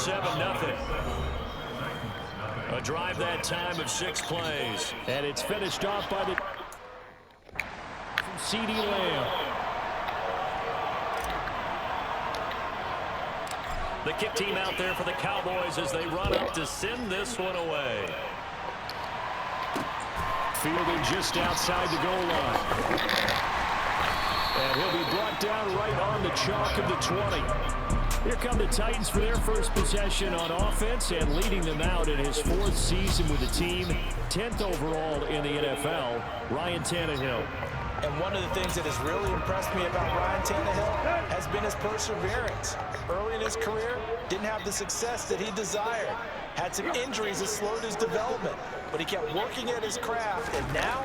7-0. A drive that time of 6 plays. And it's finished off by the from C.D. Lamb. The kick team out there for the Cowboys as they run up to send this one away. Fielding just outside the goal line. And he'll be brought down right on the chalk of the 20. Here come the Titans for their first possession on offense, and leading them out in his 4th season with the team, 10th overall in the NFL, Ryan Tannehill. And one of the things that has really impressed me about Ryan Tannehill has been his perseverance. Early in his career, didn't have the success that he desired. Had some injuries that slowed his development, but he kept working at his craft, and now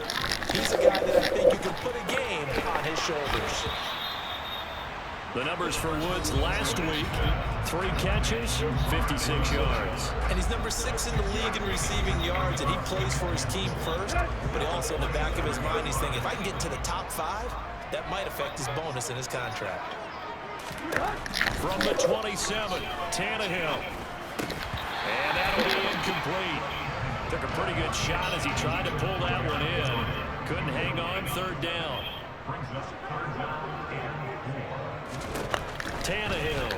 he's a guy that I think you can put a game on his shoulders. The numbers for Woods last week: 3 catches, 56 yards. And he's number 6 in the league in receiving yards, and he plays for his team first, but he also in the back of his mind, he's thinking, if I can get to the top 5, that might affect his bonus in his contract. From the 27, Tannehill. And that'll be incomplete. Took a pretty good shot as he tried to pull that one in. Couldn't hang on, 3rd down. Tannehill.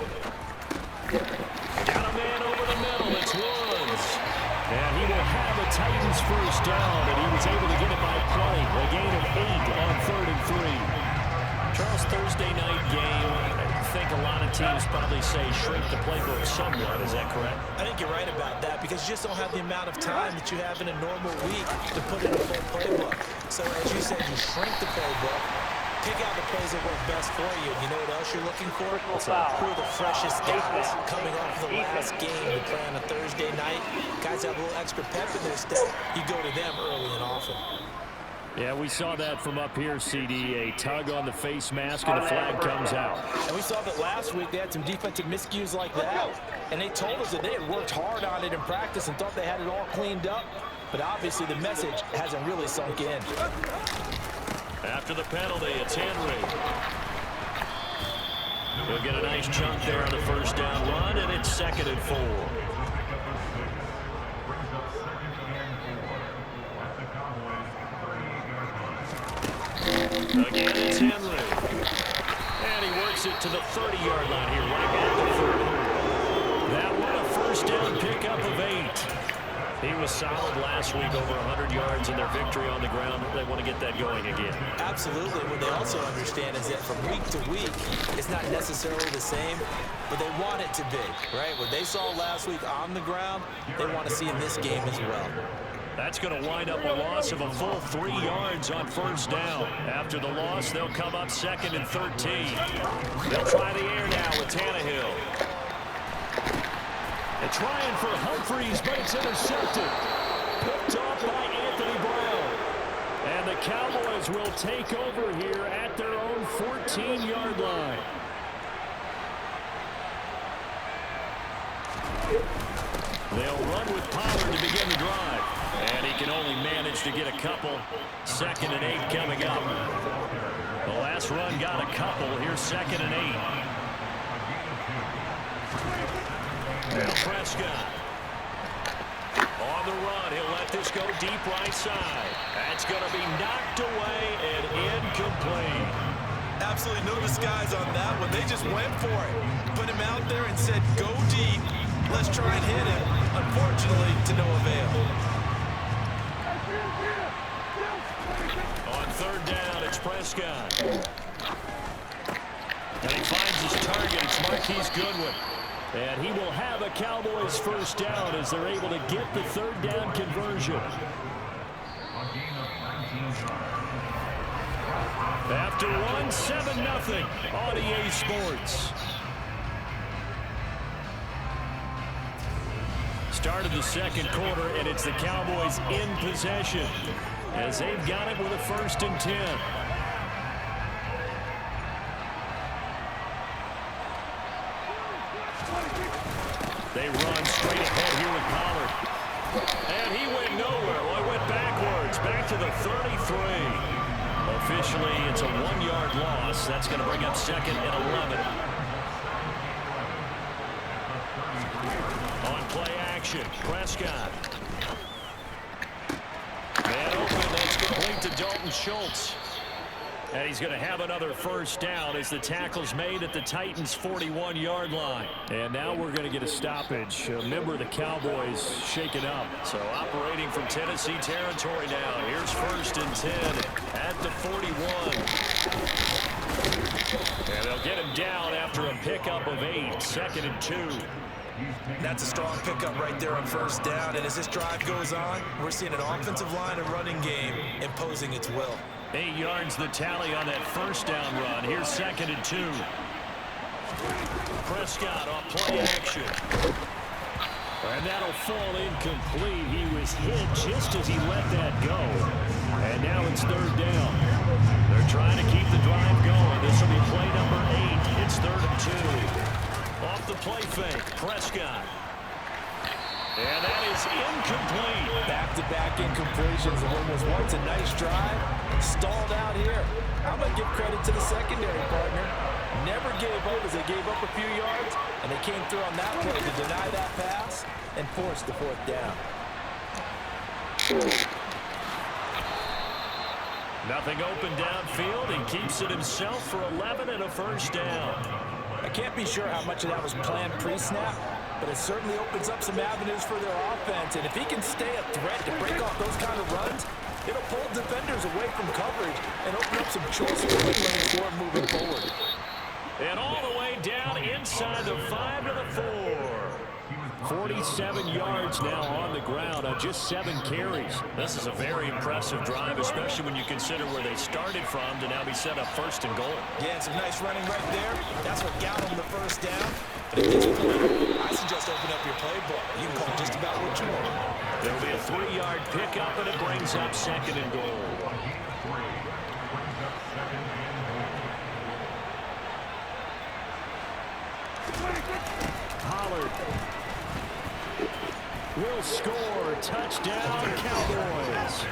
Got a man over the middle. It's Woods. And he will have a Titans first down, and he was able to get it by play. A gain of 8 on 3rd and 3. Charles, Thursday night game. I think a lot of teams probably say shrink the playbook somewhat. Is that correct? I think you're right about that because you just don't have the amount of time that you have in a normal week to put in a full playbook. So as you said, you shrink the playbook, pick out the plays that work best for you. You know what else you're looking for? Who are the freshest guys coming off the last game to play on a Thursday night? Guys have a little extra pep in their step. You go to them early and often. Yeah, we saw that from up here, CD. A tug on the face mask, and the flag comes out. And we saw that last week they had some defensive miscues like that. And they told us that they had worked hard on it in practice and thought they had it all cleaned up. But obviously the message hasn't really sunk in. After the penalty, it's Henry. He'll get a nice chunk there on the first down run, and it's 2nd and 4. Again, it's Henry. And he works it to the 30-yard line here, right at the 30. That one, a first down pickup of 8. He was solid last week, over 100 yards in their victory on the ground. They want to get that going again. Absolutely. What they also understand is that from week to week, it's not necessarily the same, but they want it to be, right? What they saw last week on the ground, they want to see in this game as well. That's going to wind up a loss of a full 3 yards on first down. After the loss, they'll come up 2nd and 13. They'll try the air now with Tannehill. They're trying for Humphreys, but it's intercepted. Picked off by Anthony Brown. And the Cowboys will take over here at their own 14-yard line. They'll run with Pollard to begin the drive. And he can only manage to get a couple. 2nd and 8 coming up. The last run got a couple. Here's 2nd and 8. Now Prescott. On the run, he'll let this go deep right side. That's going to be knocked away and incomplete. Absolutely no disguise on that one. They just went for it. Put him out there and said, go deep. Let's try and hit him. Unfortunately, to no avail. On 3rd down, it's Prescott. And he finds his target. It's Marquise Goodwin. And he will have a Cowboys first down as they're able to get the 3rd down conversion. After one, 7-0 on EA Sports. Start of the 2nd quarter, and it's the Cowboys in possession as they've got it with a 1st and 10. They run straight ahead here with Pollard. And he went nowhere. Well, he went backwards, back to the 33. Officially, it's a 1-yard loss. That's going to bring up 2nd and 11. On play action, Prescott. Man open, that's complete to Dalton Schultz. And he's going to have another first down as the tackle's made at the Titans' 41-yard line. And now we're going to get a stoppage. A member of the Cowboys shaken up. So operating from Tennessee territory now. Here's 1st and 10 at the 41. And they'll get him down after a pickup of 8. 2nd and 2. That's a strong pickup right there on 1st down. And as this drive goes on, we're seeing an offensive line and running game imposing its will. 8 yards the tally on that 1st down run. Here's 2nd and 2. Prescott on play action. And that'll fall incomplete. He was hit just as he let that go. And now it's 3rd down. They're trying to keep the drive going. This will be play number 8. It's 3rd and 2. Off the play fake, Prescott. And that is incomplete. Back-to-back incompletions. And what was once a nice drive, stalled out here. I'm going to give credit to the secondary, partner. Never gave up as they gave up a few yards, and they came through on that play to deny that pass and force the 4th down. Nothing open downfield. He keeps it himself for 11 and a first down. I can't be sure how much of that was planned pre-snap, but it certainly opens up some avenues for their offense. And if he can stay a threat to break off those kind of runs, it'll pull defenders away from coverage and open up some choice running lanes for him moving forward. And all the way down inside the 5 to the 4. 47 yards now on the ground on just 7 carries. This is a very impressive drive, especially when you consider where they started from to now be set up 1st and goal. Yeah, and some nice running right there. That's what got them the first down. But at this point, I suggest open up your playbook. You can call just about what you want. There'll be a 3-yard pickup, and it brings up 2nd and goal. Pollard will score. Touchdown, Cowboys.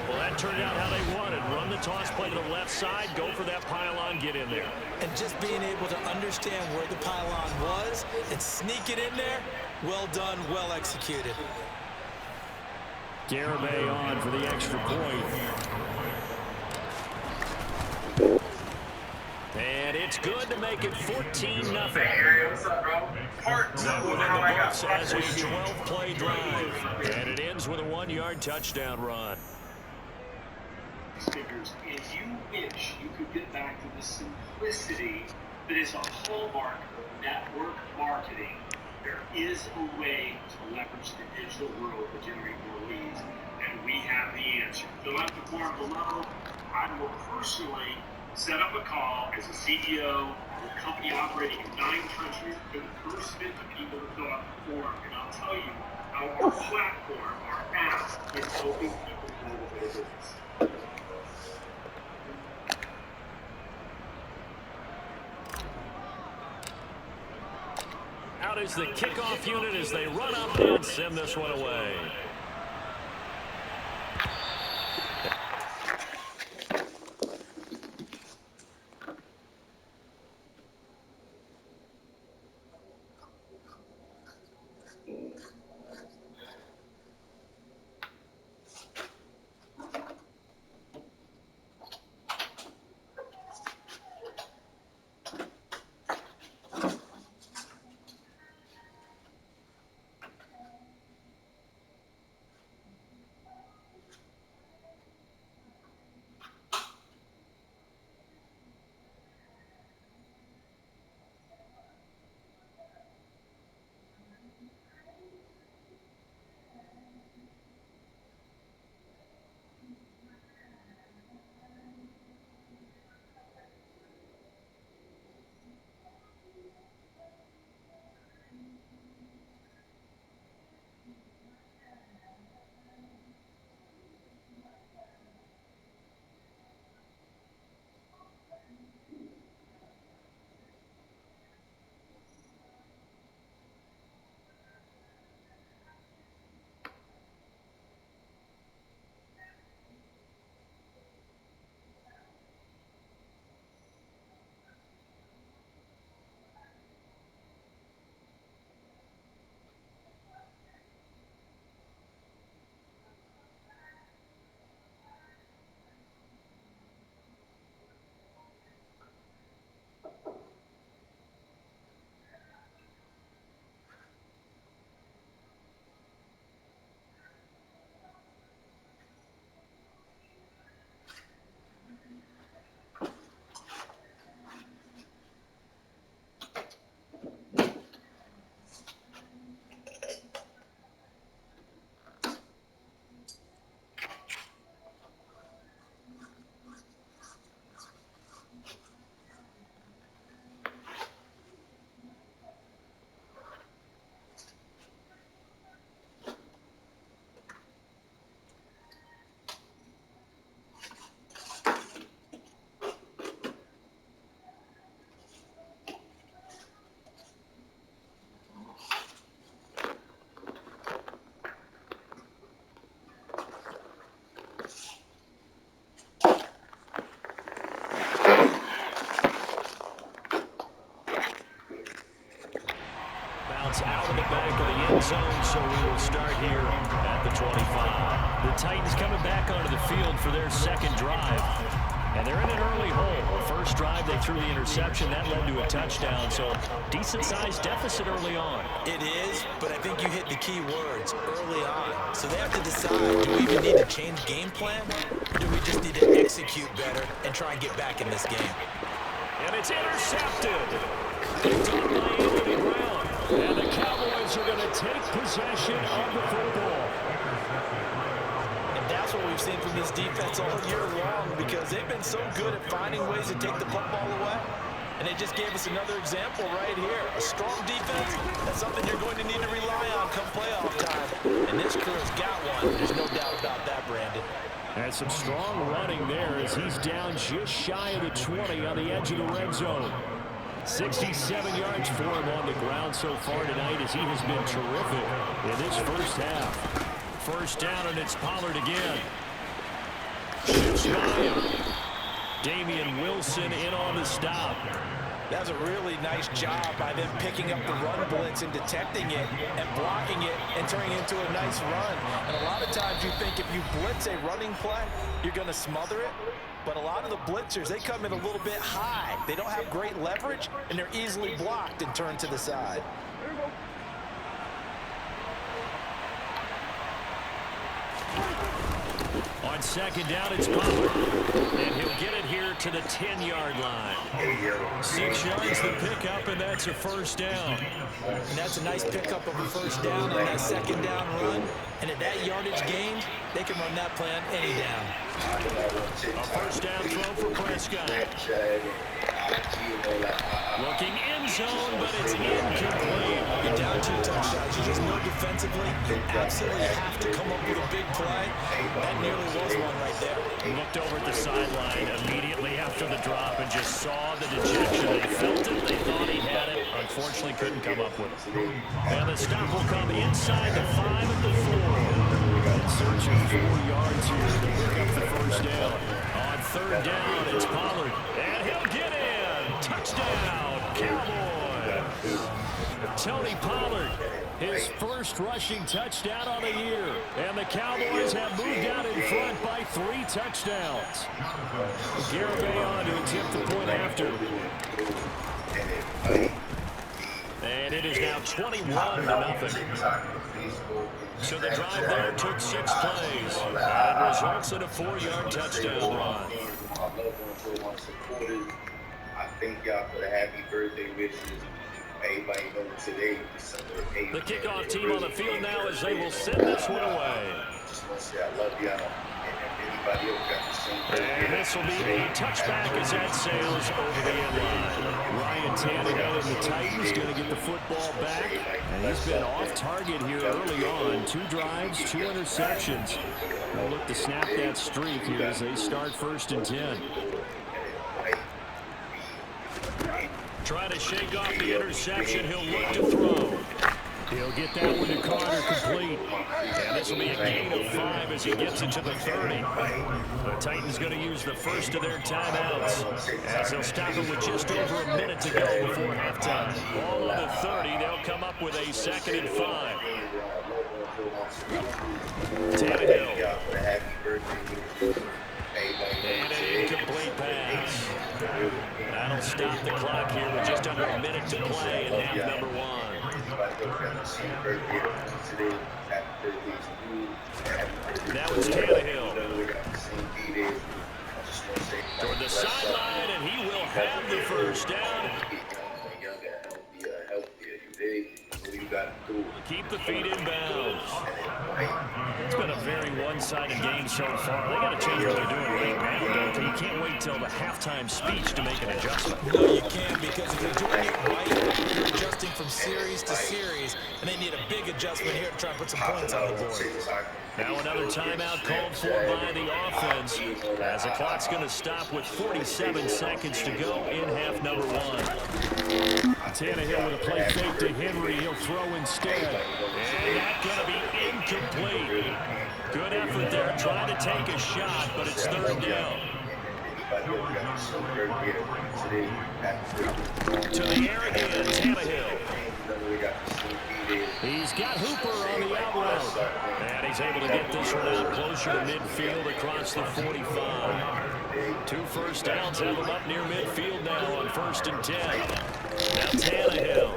Well, that turned out how they wanted. Run the toss play to the left side, go for that pylon, get in there. And just being able to understand where the pylon was and sneak it in there, well done, well executed. Garibay on for the extra point. And it's good to make it 14-0. What's up, bro? That one in the books as a 12-play drive. And it ends with a 1-yard touchdown run. Stickers, and you wish you could get back to the simplicity that is a hallmark of network marketing. There is a way to leverage the digital world to generate more leads, and we have the answer. Fill out the form below. I will personally set up a call as a CEO of a company operating in 9 countries for the first 50 people to fill out the form. And I'll tell you how our platform, our app, is helping people build a better business. Out is the kickoff unit as they run up and send this one away. out of the back of the end zone, so we will start here at the 25. The Titans coming back onto the field for their second drive. And they're in an early hole. First drive, they threw the interception. That led to a touchdown, so decent-sized deficit early on. It is, but I think you hit the key words, early on. So they have to decide, do we even need to change game plan, or do we just need to execute better and try and get back in this game? And it's intercepted. Picked up by Anthony Brown. And the Cowboys are going to take possession of the football. And that's what we've seen from this defense all year long, because they've been so good at finding ways to take the football away. And they just gave us another example right here. A strong defense, that's something you're going to need to rely on come playoff time. And this crew has got one. There's no doubt about that, Brandon. And some strong running there as he's down just shy of the 20 on the edge of the red zone. 67 yards for him on the ground so far tonight as he has been terrific in this first half. First down, and it's Pollard again. Shifts by him. Damian Wilson in on the stop. That's a really nice job by them picking up the run blitz and detecting it and blocking it and turning it into a nice run. And a lot of times you think if you blitz a running play, you're going to smother it. But a lot of the blitzers, they come in a little bit high. They don't have great leverage, and they're easily blocked and turned to the side. On second down, it's Pollard. And he'll get it here to the 10-yard line. 6 yards the pickup, and that's a first down. And that's a nice pickup of a first down on that second down run. And at that yardage gained, they can run that play on any down. A first down throw for Prescott. Looking end zone, but it's incomplete. You're down 2 touchdowns. You just know defensively, you absolutely have to come up with a big play. That nearly was one right there. He looked over at the sideline immediately after the drop and just saw the dejection. They felt it. They thought he had it. Unfortunately, couldn't come up with it. And the stop will come inside the 5 and the 4. In search of 4 yards here to pick up the first down. On third down, it's Pollard. And he'll get in. Touchdown, Cowboys. Tony Pollard, his first rushing touchdown on the year. And the Cowboys have moved out in front by 3 touchdowns. Garibay on to attempt the point after. And it is now 21-0. So the drive there took 6 plays and results in a 4-yard touchdown run. I thank y'all for the happy birthday wishes. Everybody know today, December 8th. The kickoff team on the field now as they will send this one away. Just want to say I love y'all. And anybody else got the same birthday. And this will be a touchback as that sails over the end line. Ryan Tannehill and the Titans going to get the football back. And he's been off target here early on. 2 drives, 2 interceptions. They'll look to snap that streak here as they start first and 10. Trying to shake off the interception. He'll look to throw. He'll get that one to Carter complete. And this will be a gain of 5 as he gets into the 30. The Titans going to use the first of their timeouts as they'll stop it with just over a minute to go before halftime. Ball on the 30. They'll come up with a 2nd and 5. Tannehill. And an incomplete pass. That'll stop the clock here with just under a minute to play in half number 1. That was Tannehill. Toward the sideline, and he will have the first down. Keep the feet in bounds. It's been a very one-sided game so far. They got to change what they're doing right now, don't they? You can't wait till the halftime speech to make an adjustment. No, you can't, because if you're doing it right, you're adjusting from series to series, and they need a big adjustment here to try and put some points on the board. Now another timeout called for by the offense as the clock's going to stop with 47 seconds to go in half number 1. Tannehill with a play fake to Henry. He'll throw instead. And that's going to be incomplete. Good effort there trying to take a shot, but it's third down. To the air again, Tannehill. He's got Hooper on the out route. And he's able to get this one out closer to midfield across the 45. 2 first downs have him up near midfield now on 1st and 10. Now Tannehill.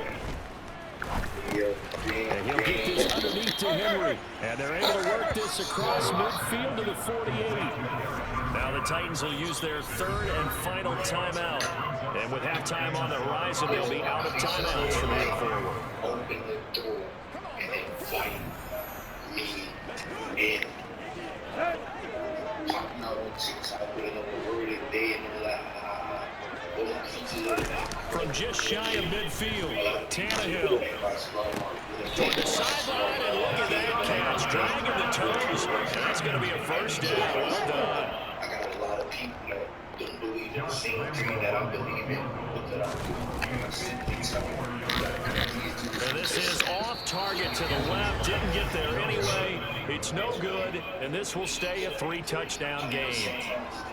And he'll get this underneath to Henry. And they're able to work this across midfield to the 48. Now the Titans will use their 3rd and final timeout. And with halftime on the horizon, they'll be out of timeouts from here forward. Open the door and invite me in. Talking out on TikTok, putting up a word a day and all that. From just shy of midfield, Tannehill toward the sideline, and look at that catch, dragging the toes, and that's going to be a first down. Well done. I got a lot of people that don't believe in the same thing that I believe in. And this is off target to the left, didn't get there anyway. It's no good, and this will stay a 3-touchdown game.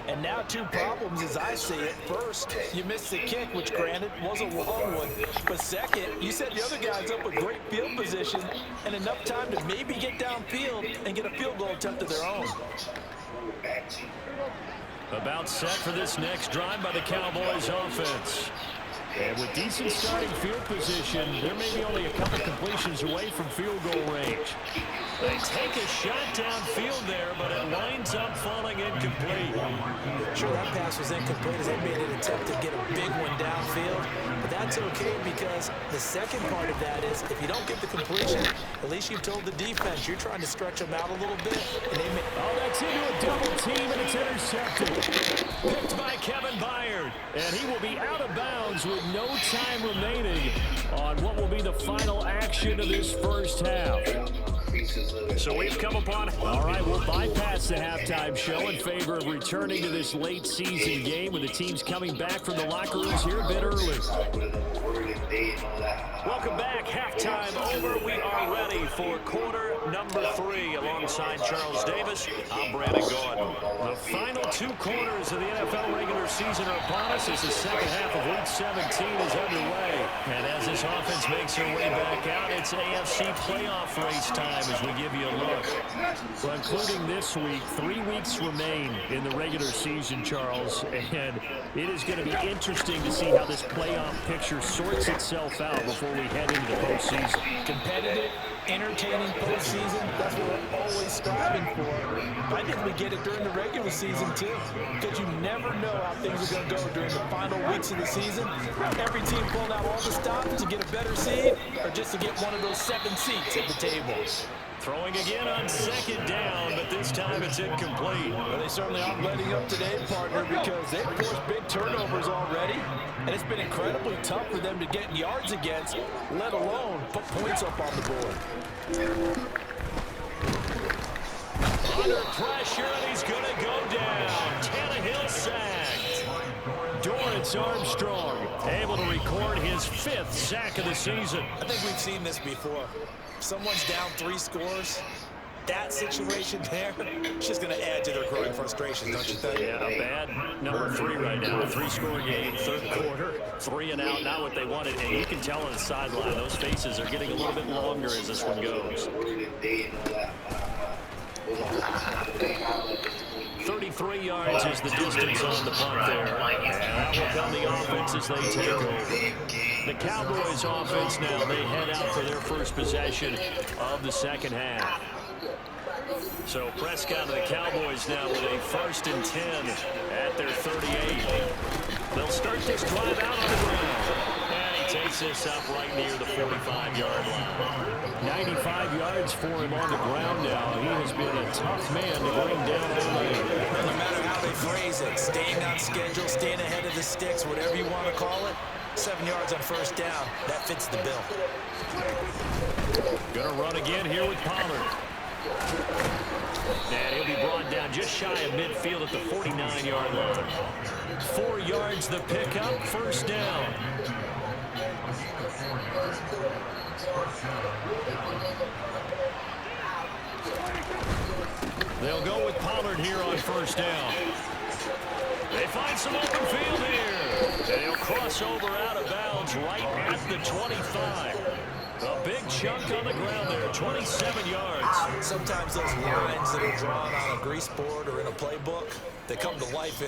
And now 2 problems as I see it. First, you missed the kick, which granted was a long one. But second, you set the other guys up with great field position and enough time to maybe get downfield and get a field goal attempt of their own. About set for this next drive by the Cowboys offense. And with decent starting field position, there may be only a couple completions away from field goal range. They take a shot downfield there, but it winds up falling incomplete. Sure, that pass was incomplete as they made an attempt to get a big one downfield. But that's okay because the second part of that is if you don't get the completion, at least you've told the defense you're trying to stretch them out a little bit. And they may that's into a double team, and it's intercepted. Picked by Kevin Byard. And he will be out of bounds with no time remaining on what will be the final action of this first half. So we've come upon... All right, we'll bypass the halftime show in favor of returning to this late season game with the teams coming back from the locker rooms here a bit early. Welcome back. Halftime over. We are ready for quarter number 3 alongside Charles Davis. I'm Brandon Gordon. The final 2 quarters of the NFL regular season are upon us as the second half of Week 17 is underway. And as this offense makes their way back out, it's AFC playoff race time as we give you a look. Well, including this week, 3 weeks remain in the regular season, Charles, and it is going to be interesting to see how this playoff picture sorts itself out before we head into the postseason. competitive, entertaining postseason. That's what we're always striving for. I think we get it during the regular season, too, because you never know how things are going to go during the final weeks of the season. Every team pulling out all the stops to get a better seed or just to get one of those 7 seats at the table. Throwing again on second down, but this time it's incomplete. Well, they certainly aren't letting up today, partner, because they've forced big turnovers already, and it's been incredibly tough for them to get yards against, let alone put points up on the board. Under pressure, and he's going to go down. Tannehill sacked. Dorrance Armstrong able to record his 5th sack of the season. I think we've seen this before. Someone's down 3 scores. That situation there, it's just going to add to their growing frustration, don't you think? Yeah, a bad number 3 right now. A 3-score game, 3rd quarter, 3 and out, not what they wanted. And you can tell on the sideline, those faces are getting a little bit longer as this one goes. 33 yards is the distance on the punt there. And out will come the offense as they take over. The Cowboys offense now, they head out for their first possession of the second half. So Prescott and the Cowboys now with a 1st and 10 at their 38. They'll start this drive out on the ground. And he takes this up right near the 45-yard line. 95 yards for him on the ground now. He has been a tough man to bring down early. No matter how they phrase it, staying on schedule, staying ahead of the sticks, whatever you want to call it, 7 yards on 1st down, that fits the bill. Gonna run again here with Pollard. And he'll be brought down just shy of midfield at the 49-yard line. 4 yards the pickup, 1st down. They'll go with Pollard here on 1st down. They find some open field here. And he'll cross over out of bounds right at the 25. The big chunk on the ground there, 27 yards. Sometimes those lines that are drawn on a grease board or in a playbook, they come to life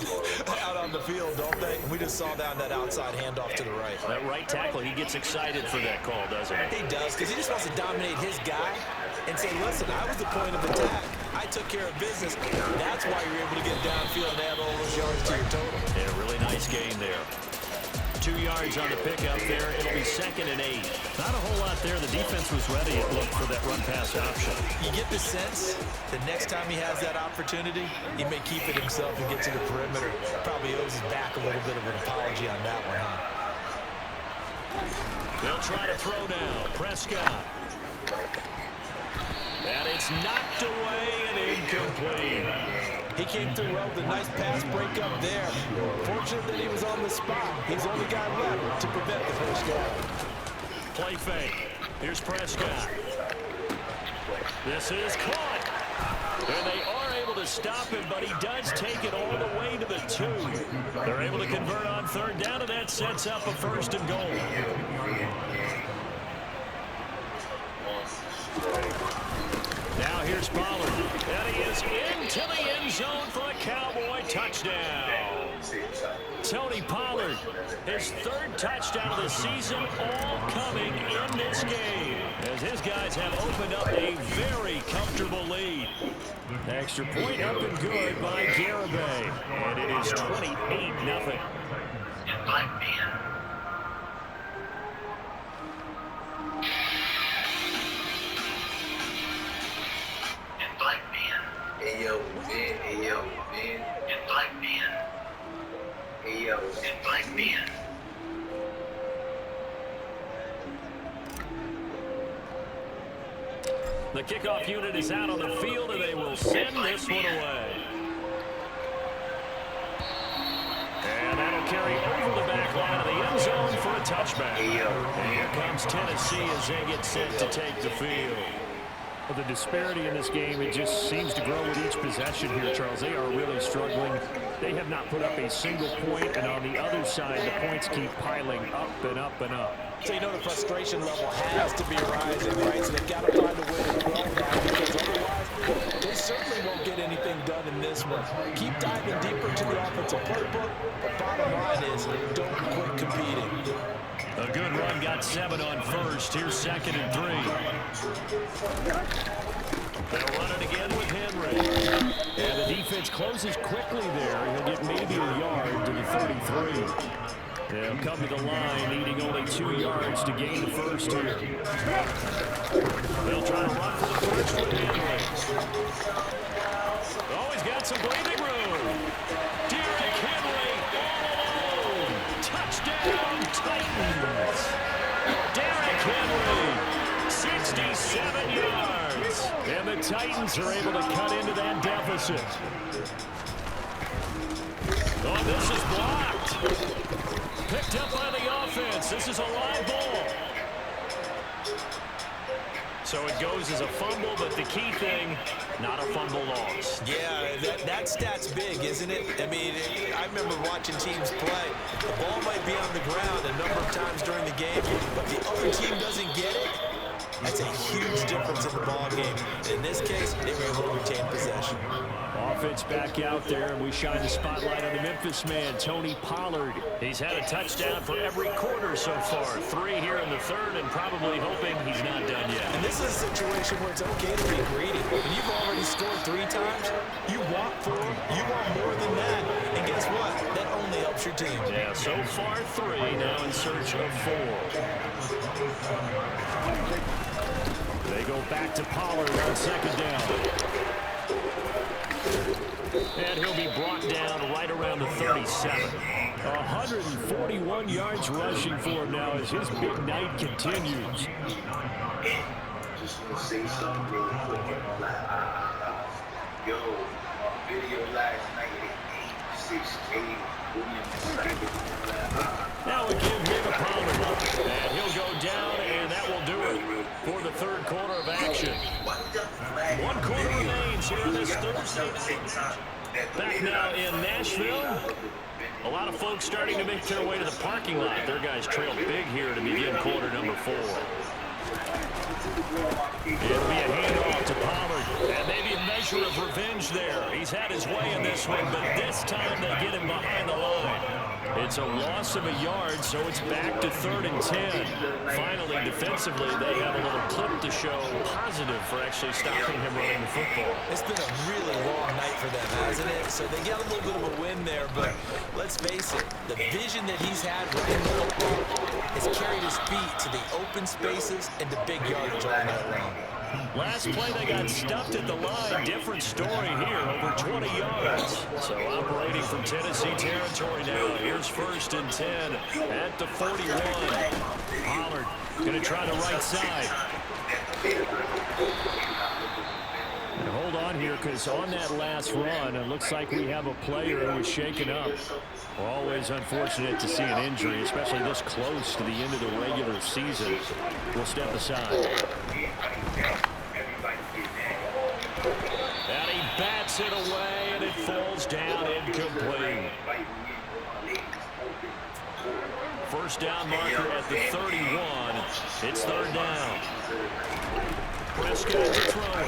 out on the field, don't they? We just saw down that outside handoff to the right. That right tackle, he gets excited for that call, doesn't he? He does, because he just wants to dominate his guy and say, listen, I was the point of attack. I took care of business. That's why you're able to get downfield and add all those yards to your total. Yeah, really nice gain there. 2 yards on the pickup there. It'll be 2nd and 8. Not a whole lot there. The defense was ready, it looked, for that run-pass option. You get the sense that next time he has that opportunity, he may keep it himself and get to the perimeter. Probably owes his back a little bit of an apology on that one, huh? They'll try to throw now. Prescott. And it's knocked away and incomplete. He came through well with a nice pass breakup there. Fortunate that he was on the spot. He's the only guy left to prevent the first down. Play fake. Here's Prescott. This is caught. And they are able to stop him, but he does take it all the way to the 2. They're able to convert on 3rd down, and that sets up a 1st and goal. Now here's Pollard. And he is into the end zone for a Cowboy touchdown. Tony Pollard, his 3rd touchdown of the season, all coming in this game, as his guys have opened up a very comfortable lead. Extra point up and good by Garibay. And it is 28-0. Hey yo, man, hey yo, man. And black man. Hey yo, and black man. The kickoff unit is out on the field, and they will send this one away. And that'll carry over the back line of the end zone for a touchback. And here comes Tennessee as they get set to take the field. Well, the disparity in this game, it just seems to grow with each possession here, Charles. They are really struggling. They have not put up a single point, and on the other side, the points keep piling up and up and up. So you know the frustration level has to be rising, right? So they've got to find a way to quell that, because otherwise they certainly won't get anything done in this one. Keep diving deeper into the offensive playbook, but bottom line is don't quit competing. A good run, got 7 on 1st. Here's 2nd and 3. They'll run it again with Henry. And the defense closes quickly there. He'll get maybe a yard to the 33. They'll come to the line, needing only 2 yards to gain the first here. They'll try to run for the first with Henry. Oh, he's got some breathing room. Derrick Henry all alone. Touchdown, Titans. Derrick Henry, 67 yards. And the Titans are able to cut into that deficit. Oh, this is blocked. Picked up by the offense. This is a live ball. So it goes as a fumble, but the key thing, not a fumble loss. Yeah, that stat's big, isn't it? I mean, I remember watching teams play. The ball might be on the ground a number of times during the game, but the other team doesn't get it. That's a huge difference in the ball game. In this case, they were able to retain possession. Offense back out there, and we shine the spotlight on the Memphis man, Tony Pollard. He's had a touchdown for every quarter so far. 3 here in the 3rd, and probably hoping he's not done yet. And this is a situation where it's okay to be greedy. When you've already scored 3 times, you want 4, you want more than that. And guess what? That only helps your team. Yeah, so far 3, now in search of 4. They go back to Pollard on 2nd down. And he'll be brought down right around the 37. 141 yards rushing for him now as his big night continues. Just want to say something real quick. Yo, video last night at 8:16. Now again, here to Pollard. And he'll go down, and that will do it for the 3rd quarter of action. 1 quarter remains here on this Thursday night. Back now in Nashville. A lot of folks starting to make their way to the parking lot. Their guys trailed big here to begin quarter number 4. It'll be a handoff to Pollard. And maybe a measure of revenge there. He's had his way in this one, but this time they get him behind the line. It's a loss of a yard, so it's back to 3rd and 10. Finally, defensively, they have a little clip to show positive for actually stopping him running the football. It's been a really long night for them, hasn't it? So they got a little bit of a win there, but let's face it, the vision that he's had running the football has carried his feet to the open spaces and the big yardage all night long. Last play, they got stuffed at the line. Different story here, over 20 yards. So operating from Tennessee territory now. Here's 1st and 10 at the 41. Pollard going to try the right side. And hold on here, because on that last run, it looks like we have a player who was shaken up. Always unfortunate to see an injury, especially this close to the end of the regular season. We'll step aside. And he bats it away, and it falls down incomplete. First down marker at the 31. It's 3rd down. Prescott to throw.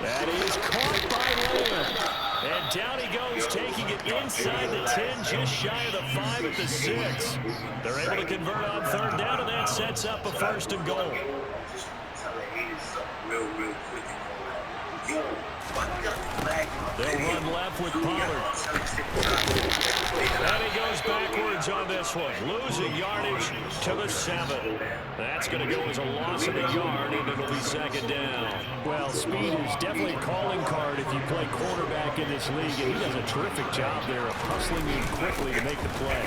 That is caught by Lamb. And down he goes, taking it inside the 10, just shy of the 5 at the 6. They're able to convert on 3rd down, and that sets up a 1st and goal. They'll run left with Pollard. And he goes backwards on this one, losing yardage to the 7. That's going to go as a loss of a yard, and it'll be 2nd down. Well, speed is definitely a calling card if you play quarterback in this league, and he does a terrific job there of hustling in quickly to make the play.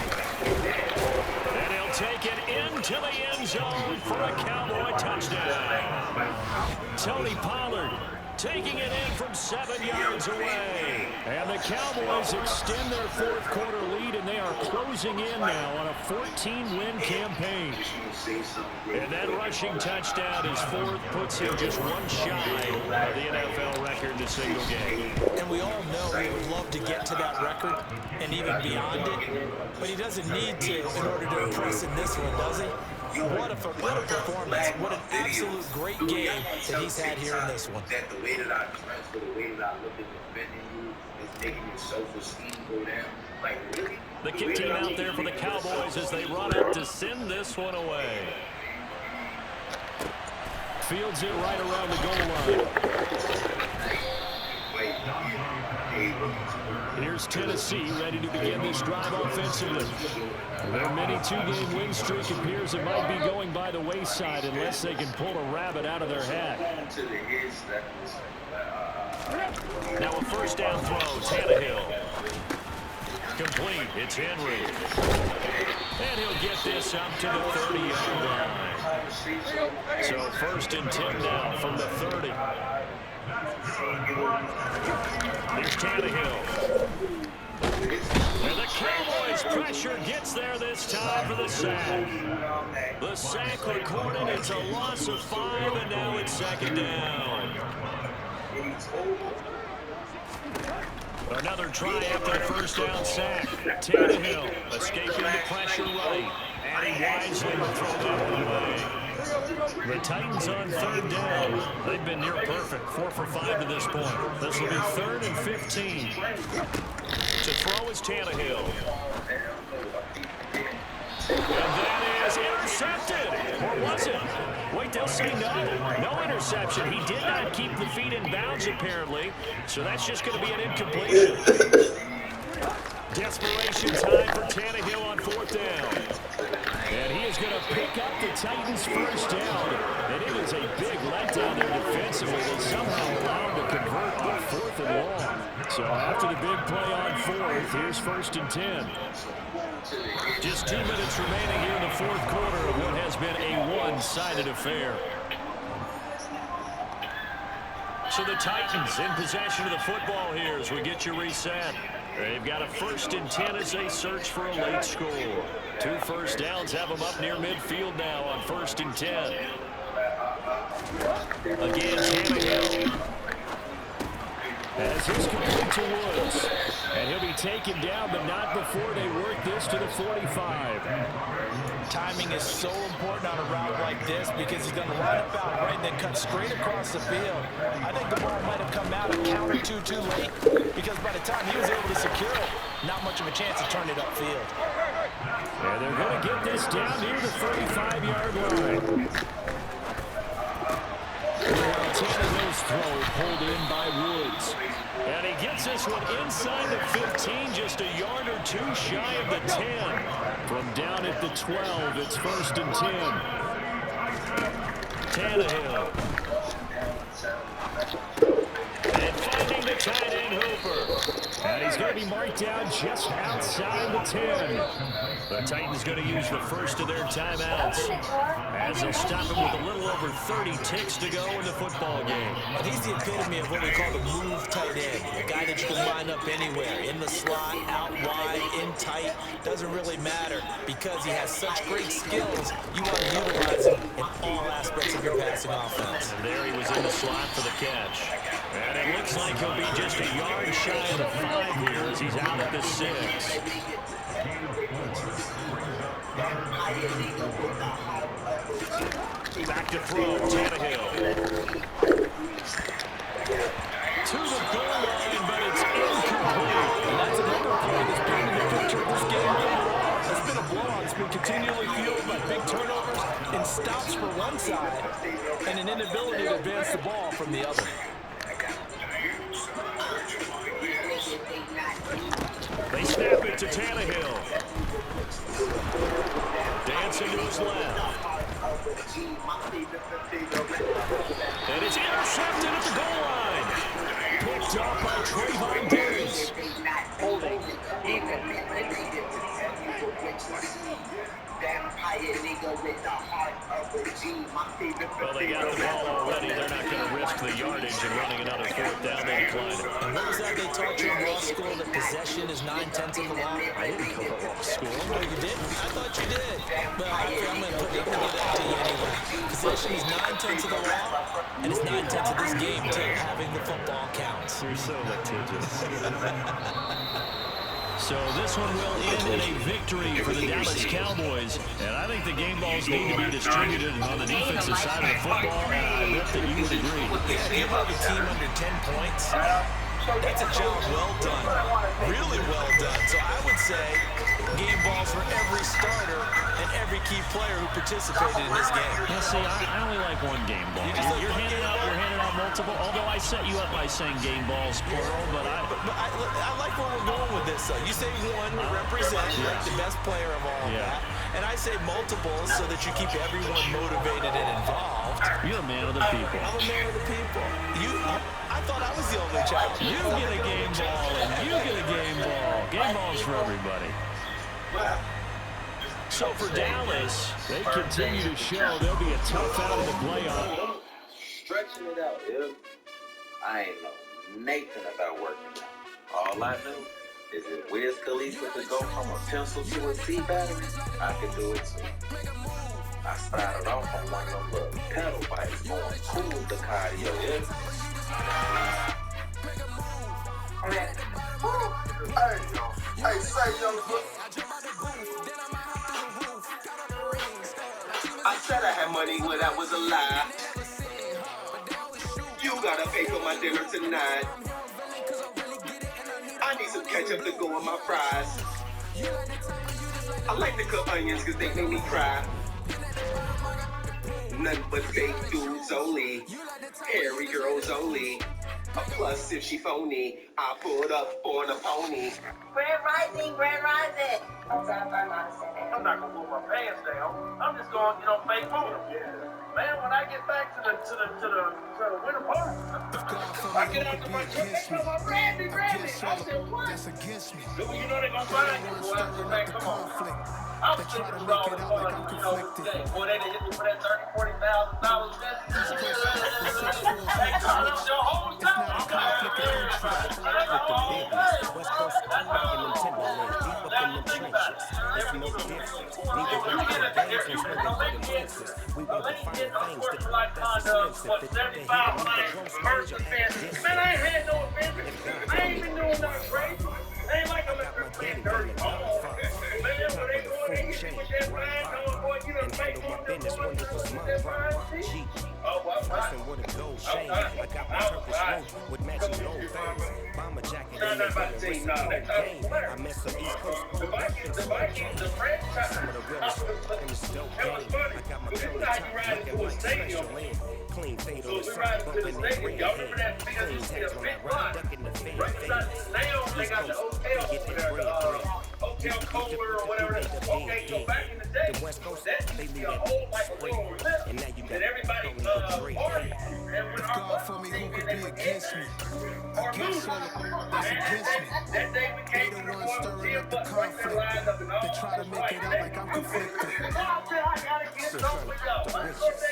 And he'll take it into the end zone for a Cowboy touchdown. Tony Pollard taking it in from 7 yards away. And the Cowboys extend their 4th quarter lead, and they are closing in now on a 14-win campaign. And that rushing touchdown, his 4th, puts him just one shy of the NFL record in a single game. And we all know he would love to get to that record and even beyond it, but he doesn't need to in order to impress in this one, does he? What a performance. What an absolute great game that he's had here in this one. That the way that I transfer, the way that I look at defending you is making your self-esteem go down. Like, really? The kick team out there for the Cowboys as they run up to send this one away. Fields it right around the goal line. Here's Tennessee ready to begin this drive offensively. Their mini 2-game win streak appears it might be going by the wayside unless they can pull a rabbit out of their hat. Now a 1st down throw, Tannehill. Complete, it's Henry. And he'll get this up to the 30-yard line. So 1st and 10 now from the 30. Here's Tannehill. And the Cowboys pressure gets there this time for the sack. The sack recorded, it's a loss of 5, and now it's 2nd down. Another try after the 1st down sack. Tannehill escaping the pressure right. Adding wisely to throw that one away. The Titans on 3rd down. They've been near perfect, 4 for 5 to this point. This will be 3rd and 15. To throw is Tannehill. And that is intercepted. Or was it? Wait, they'll say no. No interception. He did not keep the feet in bounds, apparently. So that's just going to be an incompletion. Desperation time for Tannehill on 4th down. And he is going to pick up the Titans' 1st down. And it is a big letdown there defensively. They somehow allowed him to convert on 4th and long. So after the big play on 4th, here's 1st and 10. Just 2 minutes remaining here in the 4th quarter of what has been a one-sided affair. So the Titans in possession of the football here as we get you reset. They've got a 1st and 10 as they search for a late score. 2 1st downs have them up near midfield now on 1st and 10. Again, Tannehill. Has as this complete to Woods. And he'll be taken down, but not before they work this to the 45. Timing is so important on a route like this because he's going to line up out right and then cut straight across the field. I think the ball might have come out a count or two too late because by the time he was able to secure it, not much of a chance to turn it upfield. And they're going to get this down near the 35-yard line. Tannehill's throw pulled in by Woods. And he gets this one inside the 15, just a yard or two shy of the 10. From down at the 12, it's 1st and 10. Tannehill. And finding the tight end Hooper. And he's going to be marked down just outside the 10. The Titans going to use the first of their timeouts as they'll stop him with a little over 30 ticks to go in the football game. And he's the epitome of what we call the move tight end, a guy that you can line up anywhere, in the slot, out wide, in tight, doesn't really matter because he has such great skills. You want to utilize him in all aspects of your passing offense. And there he was in the slot for the catch. And it looks like he'll be just a yard shy of the 5 here as he's out at the 6. Back to throw, Tannehill. To the goal line, but it's incomplete. And that's another play that's painted the picture of this game overall. It's been a blowout. It's been continually fueled by big turnovers and stops for one side and an inability to advance the ball from the other. They snap it to Tannehill. Dancing to his left. And it's intercepted at the goal line. Picked off by Trayvon Diggs. Well, they got the ball already. They're not going to risk the yardage and running another 4th down. They decline it. And what was that they taught you in law school, that possession is 9/10 of the law? I didn't go to law school. Oh, you didn't? I thought you did. Well, I'm going to give that to you anyway. Possession is 9/10 of the law, and it's 9/10 of this game until having the football counts. You're so litigious. So this one will end in a victory for the Dallas Cowboys. And I think the game balls need to be distributed on the defensive side of the football, and I bet that you would agree. Yeah, you have a team under 10 points. That's a job well done. Really well done. So I would say game balls for every starter and every key player who participated in this game. Yeah, see, I only like one game ball. You're handing out multiple, although I set you up by saying game balls plural, but I like where we're going with this, though. You say one to represent like the best player of all that, and I say multiples so that you keep everyone motivated and involved. You're a man of the people. I'm a man of the people. I thought I was the only child. You get a game ball, and you get a game ball. Game balls for everybody. So for Dallas, they continue to show they'll be a tough out of the playoff. Stretching it out, dude. I ain't know nothing about working out. All I know is if Wiz Khalifa could go from a pencil to a C battery, I could do it too. I started off on one of them little pedal bikes going cool with the cardio, Hey, say, young boy. I said I had money when I was alive. You gotta pay for my dinner tonight. I need some ketchup to go on my fries. I like to cook onions cause they make me cry. Nothing but fake dudes only. Hairy girls only. A plus if she phony. I pulled up on a pony. Grand Rising, Grand Rising. I'm sorry if I'm not saying that. I'm not gonna pull my pants down. I'm just gonna, fake food. Man, when I get back to the winter party, I get out to my truck, they come up, Randy. I said, what? That's against me. You know they gonna find you, boy. I said, man, come on. I'm sick of all the fun, today. Boy, they hit me for that $30,000, $40,000 They caught up your whole time. West Coast, I'm rocking them Timberlands, deep up in them trenches. It's no different. Neither one of them dancers, whether they the dances. We want to find things that like what, 7,500 first offense. Man, I ain't had no offenses. I ain't been doing nothing crazy. Ain't like I'm playing dirty. Man, when they go in and hit with that flag, no, boy, you done fake on them boys with that flag, see? Oh, well, the Vikings, the franchise, clean fade on the side, bump in the red head. Clean tags when I ride, ducking the fade. Now they got the hotel over there, Hotel Kohler or whatever. Okay, so back in the day, the West Coast, they leave that spring. And now you got everybody party. If God for me, who could be against me? Against all that's against me. That day we came to the ones stirring up the conflict. They try to make it out like I'm conflicted.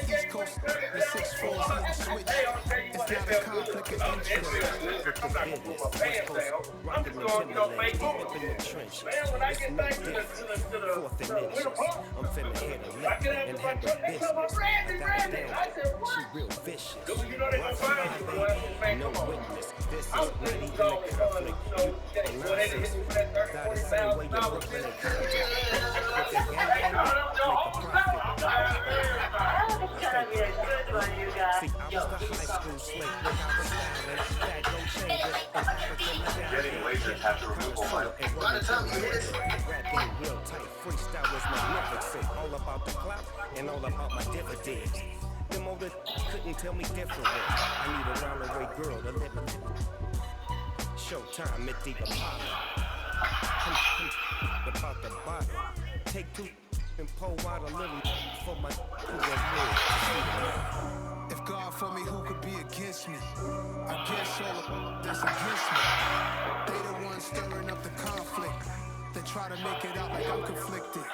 East Coast, the 6-4s on the switch. It's not a conflict of interest. I'm just going, fake up in the trench. Man, when I get back to the Winter Park, I'm finna hit a lick and have a business. I said, what? She real vicious. You know they gonna find no witness. This is not even a conflict. That is the way you're Brooklyn and Compton. If they gang on me, make a profit. See, I was the high school slave when I was styling. That don't change it. Getting laser have to remove all my... By the time you hit it. Rap game real tight. Freestyle was magnificent. All about the clout and all about my dividends. Them older couldn't tell me different. I need a round-away girl to live in. Showtime at the Apollo. About the bottle. Take two and pour out a little for my who was moved. If God for me, who could be against me? Against all that's against me. They the ones stirring up the conflict. They try to make it out like I'm conflicted.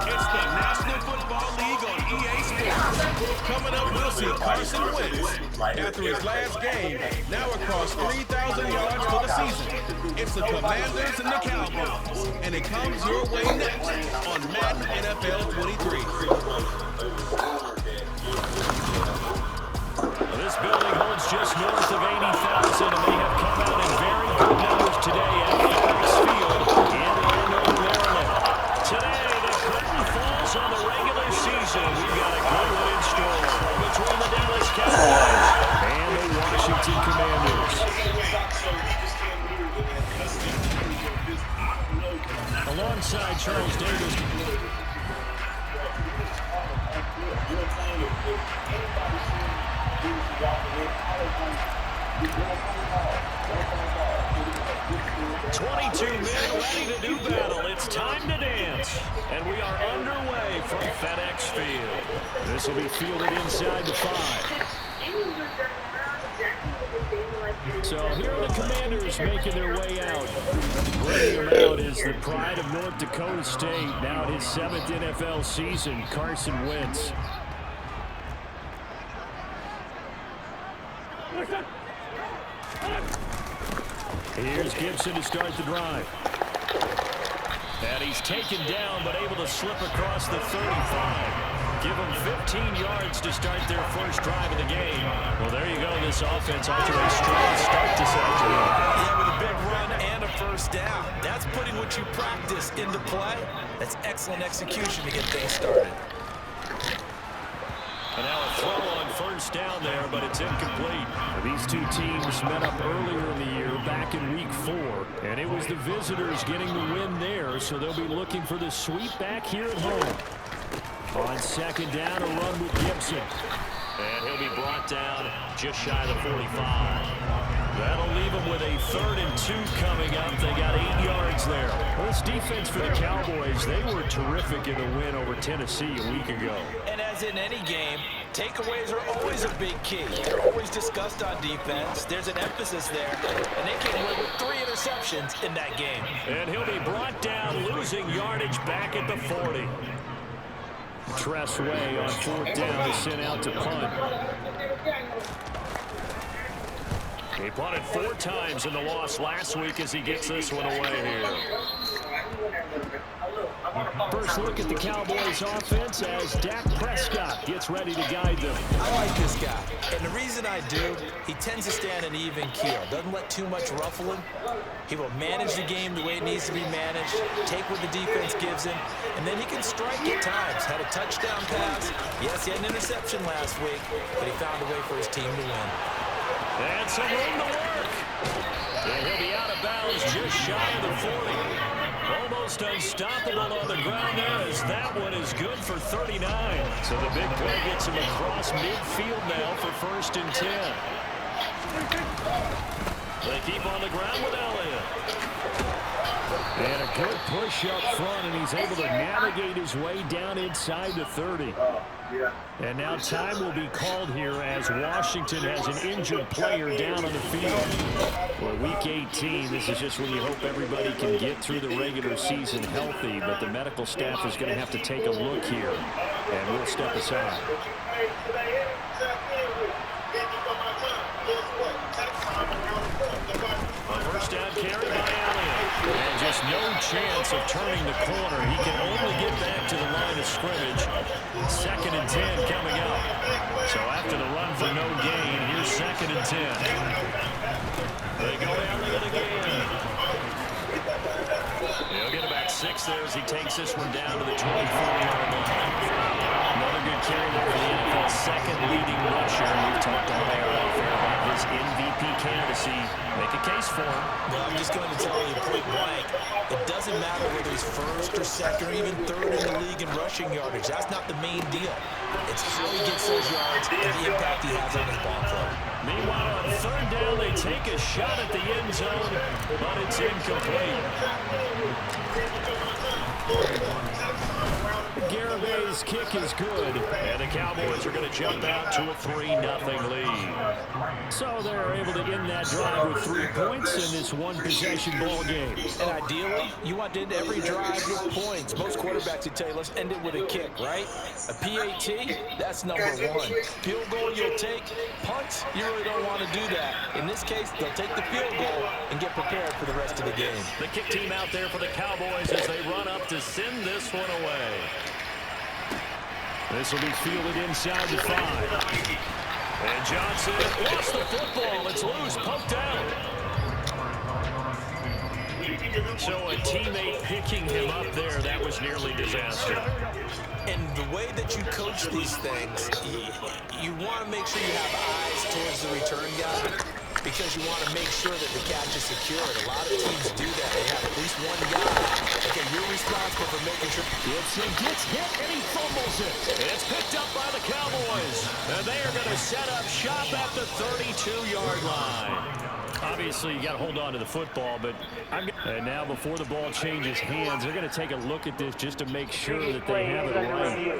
It's the National Football League on EA Sports. Coming up, we'll see Carson Wentz after his last game, now across 3,000 yards for the season. It's the Commanders and the Cowboys, and it comes your way next on Madden NFL 23. This building holds just north of 80,000, and they have come out in very good numbers today at FedEx Field in Orlando, Maryland. Today, the curtain falls on the regular season. We've got a good one in store between the Dallas Cowboys and the Washington Commanders. Alongside Charles Davis. 22 men ready to do battle. It's time to dance. And we are underway from FedEx Field. This will be fielded inside the 5. So here are the Commanders making their way out. Bringing them out is the pride of North Dakota State. Now in his 7th NFL season, Carson Wentz. Here's Gibson to start the drive. And he's taken down, but able to slip across the 35. Give them 15 yards to start their first drive of the game. Well, there you go. This offense off to a strong start this afternoon. Yeah, with a big run and a first down. That's putting what you practice into play. That's excellent execution to get things started. And now a throw on first down there, but it's incomplete. These two teams met up earlier in the year, back in week 4. And it was the visitors getting the win there, so they'll be looking for the sweep back here at home. On second down, a run with Gibson. And he'll be brought down just shy of the 45. That'll leave them with a 3rd and 2 coming up. They got 8 yards there. Well, this defense for the Cowboys, they were terrific in the win over Tennessee a week ago. And as in any game, takeaways are always a big key. They're always discussed on defense. There's an emphasis there, and they came away with 3 interceptions in that game. And he'll be brought down, losing yardage back at the 40. Tressway on 4th down is sent out to punt. He punted 4 times in the loss last week as he gets this one away here. First look at the Cowboys offense as Dak Prescott gets ready to guide them. I like this guy, and the reason I do, he tends to stand an even keel. Doesn't let too much ruffle him. He will manage the game the way it needs to be managed, take what the defense gives him, and then he can strike at times. Had a touchdown pass. Yes, he had an interception last week, but he found a way for his team to win. And some room to work. And he'll be out of bounds just shy of the 40. Almost unstoppable on the ground there as that one is good for 39. So the big play gets him across midfield now for 1st and 10. They keep on the ground with Elliott. And a good push up front, and he's able to navigate his way down inside the 30. And now time will be called here as Washington has an injured player down on the field. Well, week 18, this is just when you hope everybody can get through the regular season healthy, but the medical staff is going to have to take a look here, and we'll step aside. First down carry by Elliott. And just no chance of turning the corner. He can only get back to the line of scrimmage. 2nd and 10 coming up. So after the run for no gain, here's 2nd and 10. They go Elliott again. He'll get about 6 there as he takes this one down to the 24-yard line. Another good carry there for the NFL's 2nd leading rusher. We've talked all day about his MVP candidacy. Make a case for him. Well, I'm just going to tell you point blank, it doesn't matter whether he's 1st or 2nd or even 3rd in the league in rushing yardage. That's not the main deal. It's how he gets those yards and the impact he has on his ball club. Meanwhile, on 3rd down, they take a shot at the end zone, but it's incomplete. Garabay's kick is good. And the Cowboys are going to jump out to a 3-0 lead. So they're able to end that drive with 3 points in this one-possession ball game. And ideally, you want to end every drive with points. Most quarterbacks would tell you, let's end it with a kick, right? A PAT, that's number 1. Field goal you'll take. Punts, you really don't want to do that. In this case, they'll take the field goal and get prepared for the rest of the game. The kick team out there for the Cowboys as they run up to send this one away. This will be fielded inside the 5. And Johnson lost the football. It's loose, poked out. So a teammate picking him up there, that was nearly disaster. And the way that you coach these things, you want to make sure you have eyes towards the return guy because you want to make sure that the catch is secured. A lot of teams do that. They have at least one guy. Okay, you're responsible for making sure. Gets hit, and he fumbles it. It's picked up by the Cowboys. And they are going to set up shop at the 32-yard line. Obviously, you got to hold on to the football, but and now before the ball changes hands, they're going to take a look at this just to make sure that they have it right.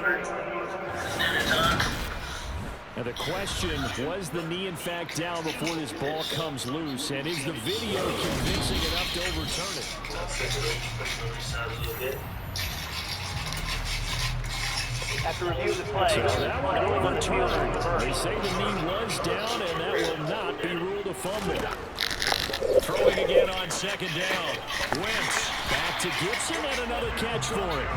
Now the question, was the knee in fact down before this ball comes loose, and is the video convincing enough to overturn it? After review the play, so that one overturned. They say the knee was down, and that will not be ruled a fumble. Throwing again on 2nd down. Wentz back to Gibson, and another catch for it.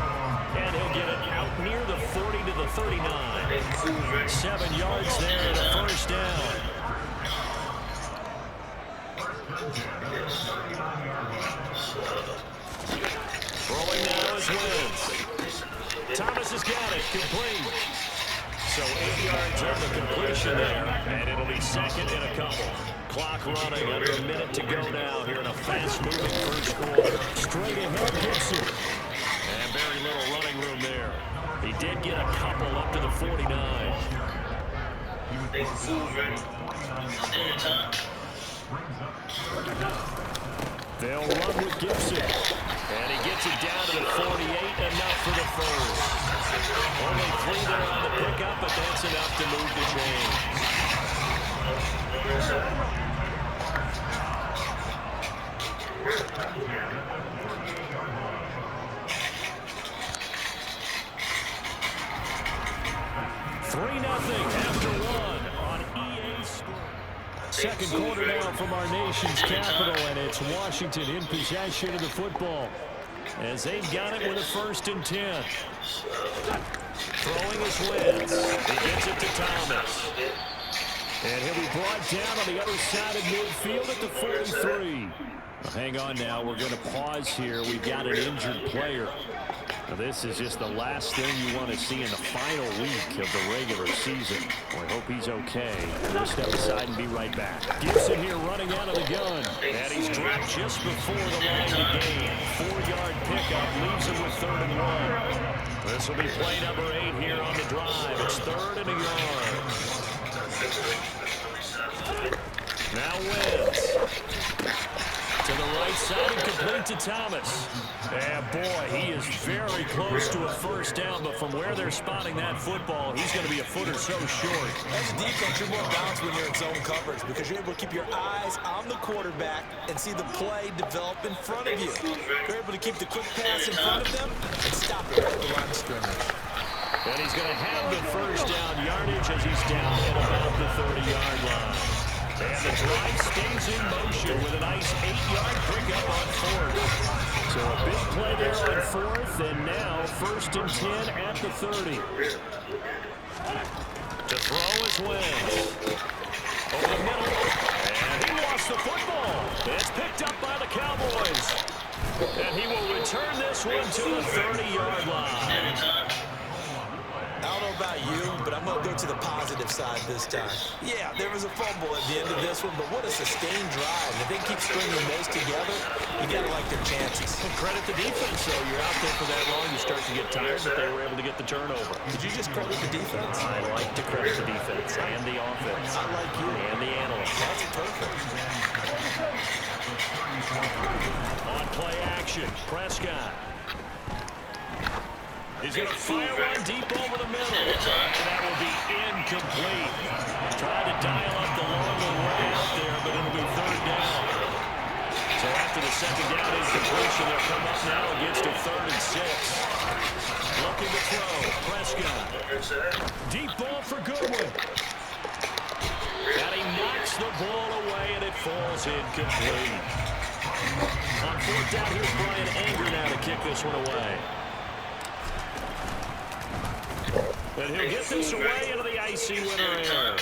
And he'll get it out near the 40 to the 39. 7 yards there and a 1st down. Throwing now is Wentz. Thomas has got it, complete. So 8 yards on the completion there, and it'll be 2nd and a couple. Clock running, under a minute to go now here in a fast-moving first quarter. Straight ahead, Gibson. And very little running room there. He did get a couple up to the 49. They'll run with Gibson. And he gets it down to the 48, enough for the first. Only 3 there on the pickup, but that's enough to move the chains. After 1 on EA Sports. Second quarter now from our nation's capital, and it's Washington in possession of the football. as they've got it with a 1st and 10. Throwing his Wentz. He gets it to Thomas. And he'll be brought down on the other side of midfield at the 43. Well, hang on now. We're going to pause here. We've got an injured player. Now, this is just the last thing you want to see in the final week of the regular season. Well, I hope he's okay. We'll step aside and be right back. Gibson here running out of the gun. And he's dropped just before the line to gain. 4-yard pickup leaves him with 3rd and 1. This will be play number 8 here on the drive. It's 3rd and a yard. Now Wentz. To the right side and complete to Thomas. And boy, he is very close to a 1st down, but from where they're spotting that football, he's going to be a foot or so short. As a defense, you're more balanced when you're in zone coverage because you're able to keep your eyes on the quarterback and see the play develop in front of you. You're able to keep the quick pass in front of them and stop it at the line of scrimmage. And he's going to have the 1st down yardage as he's down at about the 30-yard line. And the drive stays in motion with a nice 8-yard pickup on 4th. So a big play there on 4th, and now 1st and 10 at the 30. To throw is Wentz. Over the middle, and he lost the football. It's picked up by the Cowboys. And he will return this one to the 30-yard line. I don't know about you, but I'm going to go to the positive side this time. Yeah, there was a fumble at the end of this one, but what a sustained drive. If they keep stringing those together, you got to like their chances. Well, credit the defense, though. You're out there for that long, you start to get tired, but they were able to get the turnover. Did you just credit the defense? I like to credit the defense and the offense. I like you. And the analysts. That's perfect. On play action, Prescott. He's going to fire one deep over the middle. And that will be incomplete. Tried to dial up the long way out there, but it'll be 3rd down. So after the 2nd down incompletion, they'll come up now against a 3rd and 6. Looking to throw. Prescott. Deep ball for Goodwin. And he knocks the ball away, and it falls incomplete. On 4th down, here's Brian Anger now to kick this one away. And he'll get this away into the icy winner air.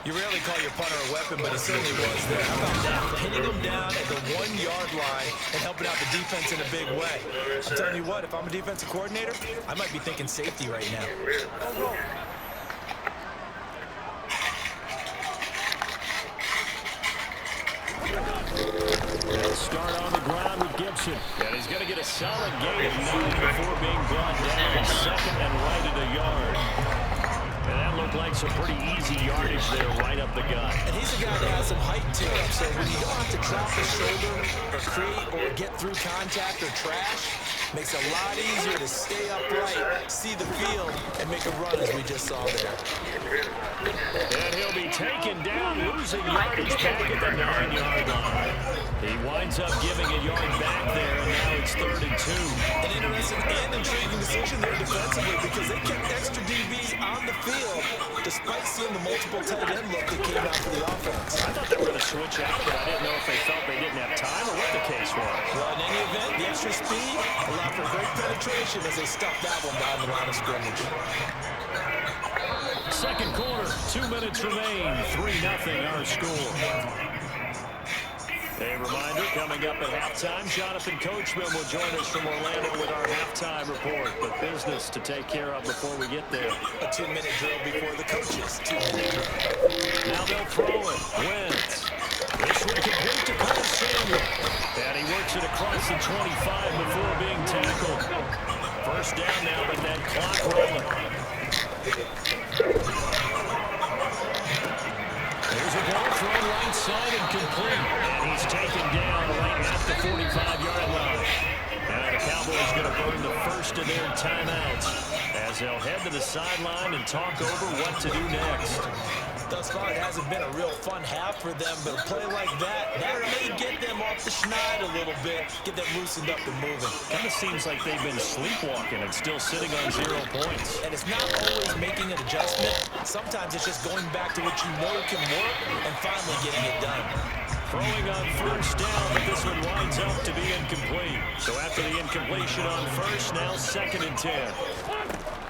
You rarely call your punter a weapon, but he certainly was there. How about that? Hitting him down at the 1-yard line and helping out the defense in a big way. I'm telling you what, if I'm a defensive coordinator, I might be thinking safety right now. They'll start on the ground with Gibson. And he's going to get a solid gain of 9 before being brought down. 2nd and right at a yard. And that looked like some pretty easy yardage there right up the gut. And he's a guy that has some height to him, so when you don't have to drop his shoulder or create or get through contact or trash, makes it a lot easier to stay upright, see the field, and make a run as we just saw there. And he'll be taken down, losing yardage back at the 9-yard line. He winds up giving a yard back there, and now it's 3rd and 2. An interesting and intriguing decision there defensively because they kept extra DBs on the field despite seeing the multiple tight end look that came out for the offense. I thought they were going to switch out, but I didn't know if they felt they didn't have time or what the case was. Well, in any event, the extra speed allowed for great penetration as they stuffed that one down the line of scrimmage. 2nd quarter, 2 minutes remain, 3-0 our score. A reminder, coming up at halftime, Jonathan Coachman will join us from Orlando with our halftime report. But business to take care of before we get there. A 2-minute drill before the coaches. 2-minute drill. Now they'll throw it. Wentz. This one complete to Curtis Samuel. And he works it across the 25 before being tackled. 1st down now, but that clock rolling. There's a ball thrown right side and complete. And he's taken down right at the 45-yard line. Now the Cowboys going to burn the 1st of their timeouts as they'll head to the sideline and talk over what to do next. thus far, it hasn't been a real fun half for them, but a play like that may get them off the schneid a little bit, get them loosened up and moving. Kind of seems like they've been sleepwalking and still sitting on 0 points. And it's not always making an adjustment. Sometimes it's just going back to what you know can work and finally getting it done. Throwing on first down, but this one winds up to be incomplete. So after the incompletion on first, now 2nd and 10.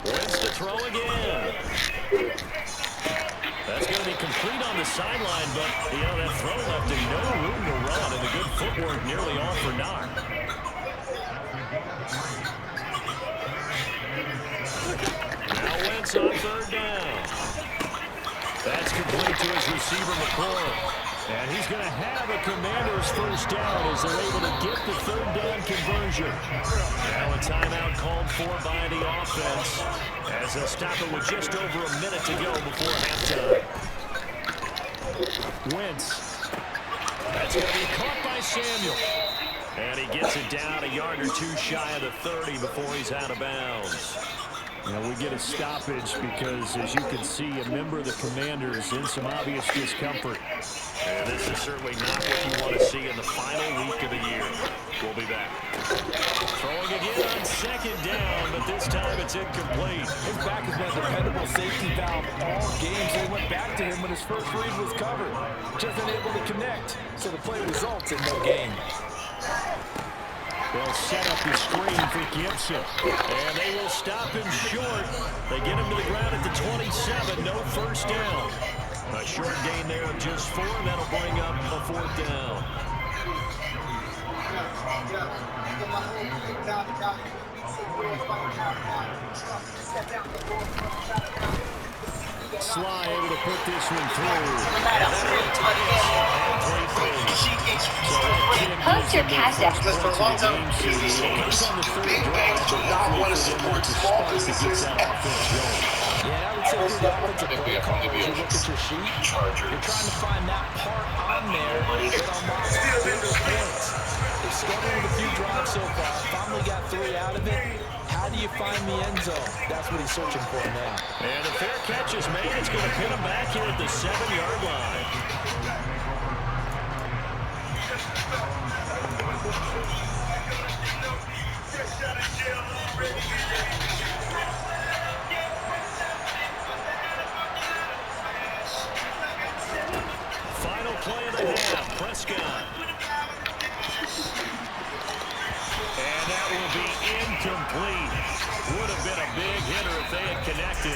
Wins to throw again. That's going to be complete on the sideline, but, that throw left him no room to run, and the good footwork nearly all for naught. Now Wentz on 3rd down. That's complete to his receiver, McCoy. And he's going to have a Commanders first down as they're able to get the 3rd down conversion. Now a timeout called for by the offense as they'll stop it with just over a minute to go before halftime. Wentz. That's going to be caught by Samuel. And he gets it down a yard or two shy of the 30 before he's out of bounds. We get a stoppage because, as you can see, a member of the Commanders in some obvious discomfort. And this is certainly not what you want to see in the final week of the year. We'll be back. Throwing again on 2nd down, but this time it's incomplete. His back has been a dependable safety valve all games. They went back to him when his first read was covered. Just unable to connect, so the play results in no gain. They'll set up the screen for Gibson. And they will stop him short. They get him to the ground at the 27. No first down. A short gain there of just 4. That'll bring up a 4th down. Sly able to put this one through. Post your cash app. Mr. Long-term QB. On the 3rd drive, not want to support small businesses and Yeah, I would say through the offensive play call, as you look at your sheet, you're trying to find that part on there that unlocks bigger points. They've struggled with a few drives so far, finally got 3 out of it. How do you find the end zone? That's what he's searching for now. And a fair catch is made. It's going to pin him back here at the 7-yard line. Final play of the half. Prescott. And that will be incomplete. Would have been a big hitter if they had connected.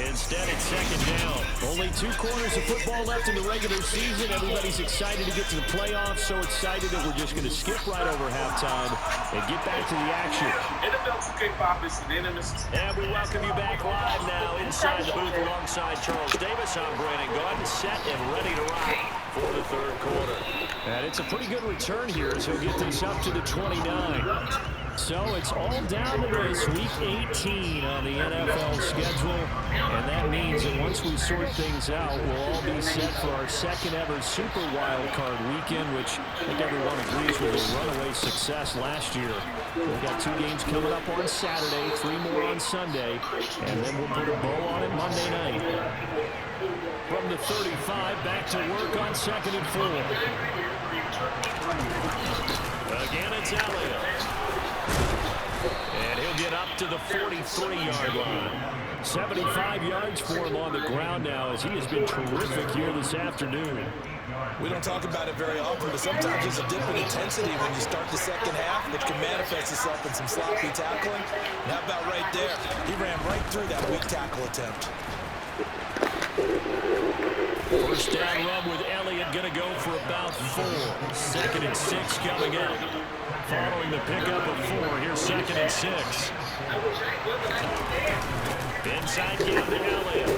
Instead, it's 2nd down. Only 2 quarters of football left in the regular season. Everybody's excited to get to the playoffs. So excited that we're just going to skip right over halftime and get back to the action. And we welcome you back live now inside the booth alongside Charles Davis. I'm Brandon Gordon, set and ready to rock for the 3rd quarter. And it's a pretty good return here as he'll get this up to the 29. So it's all down to this week 18 on the NFL schedule. And that means that once we sort things out, we'll all be set for our 2nd ever Super Wild Card weekend, which I think everyone agrees was a runaway success last year. We've got 2 games coming up on Saturday, 3 more on Sunday, and then we'll put a bow on it Monday night. From the 35, back to work on 2nd and 4. Again, it's Elliott. And he'll get up to the 43-yard line. 75 yards for him on the ground now as he has been terrific here this afternoon. We don't talk about it very often, but sometimes there's a dip in intensity when you start the 2nd half, which can manifest itself in some sloppy tackling. And how about right there? He ran right through that weak tackle attempt. First down run with Elliott, going to go for about 4. 2nd and 6 coming up. Following the pickup of 4, here's 2nd and 6. Inside give to Elliott.